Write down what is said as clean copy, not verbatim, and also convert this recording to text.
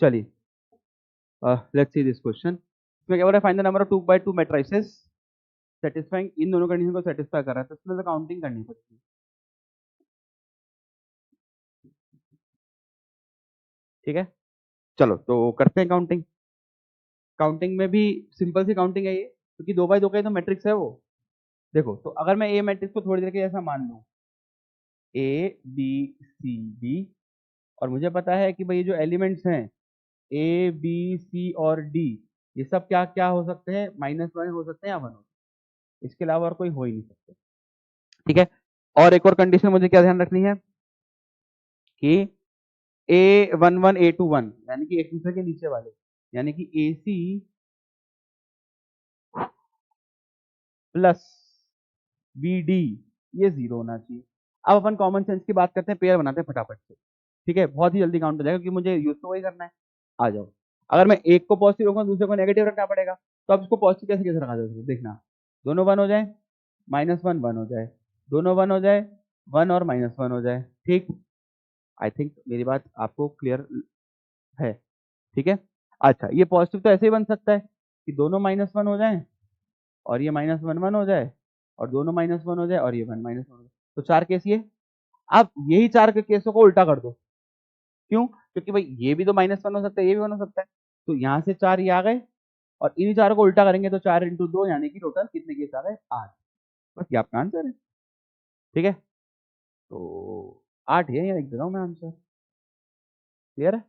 चलिए let's see this question. इसमें क्या बोला, find the number of 2x2 matrices satisfying, इन दोनों कंडीशन को सेटिस्फाई कर रहा है, तो इसमें तो काउंटिंग करनी पड़ती है। ठीक है, चलो तो करते हैं काउंटिंग। काउंटिंग में भी सिंपल सी काउंटिंग है ये, क्योंकि 2x2 का ही तो मैट्रिक्स है वो। देखो, तो अगर मैं ए मैट्रिक्स को थोड़ी देर के ऐसा मान लूं, ए बी सी डी, और मुझे पता है कि भाई ये जो एलिमेंट्स हैं ए बी सी और डी, ये सब क्या क्या हो सकते हैं, -1 हो सकते हैं या 1 हो सकते हैं, इसके अलावा और कोई हो ही नहीं सकते। ठीक है, और एक और कंडीशन मुझे क्या ध्यान रखनी है कि A11 A21 यानी कि एक दूसरे के नीचे वाले, यानी कि AC प्लस BD ये 0 होना चाहिए। अब अपन कॉमन सेंस की बात करते हैं, पेयर बनाते हैं फटाफट से। ठीक है, बहुत ही जल्दी काउंट हो जाएगा क्योंकि मुझे यूज तो वही करना है। आ जाओ, अगर मैं एक को पॉजिटिव रखूंगा दूसरे को नेगेटिव रखना पड़ेगा, तो अब इसको पॉजिटिव कैसे कैसे रखा जाए, देखना। दोनों 1 हो जाए, -1 1 हो जाए, दोनों 1 हो जाए, 1 और -1 हो जाए। ठीक, आई थिंक मेरी बात आपको क्लियर है। ठीक है, अच्छा ये पॉजिटिव तो ऐसे ही बन सकता है कि दोनों -1 हो जाए और ये -1 1 हो जाए, और दोनों -1 हो जाए और ये 1 -1 हो जाए, तो 4 केस ये। अब यही 4 के केसों को उल्टा कर दो। क्यों? क्योंकि भाई ये भी तो -1 हो सकता है, ये भी 1 हो सकता है, तो यहाँ से 4 ये आ गए, और इन्हीं चारों को उल्टा करेंगे तो 4 × 2 यानी कि टोटल कितने केस आ गए, 8। बस ये आपका आंसर है। ठीक है, तो 8 है, यहाँ लिख दे रहा हूँ मैं आंसर। क्लियर है?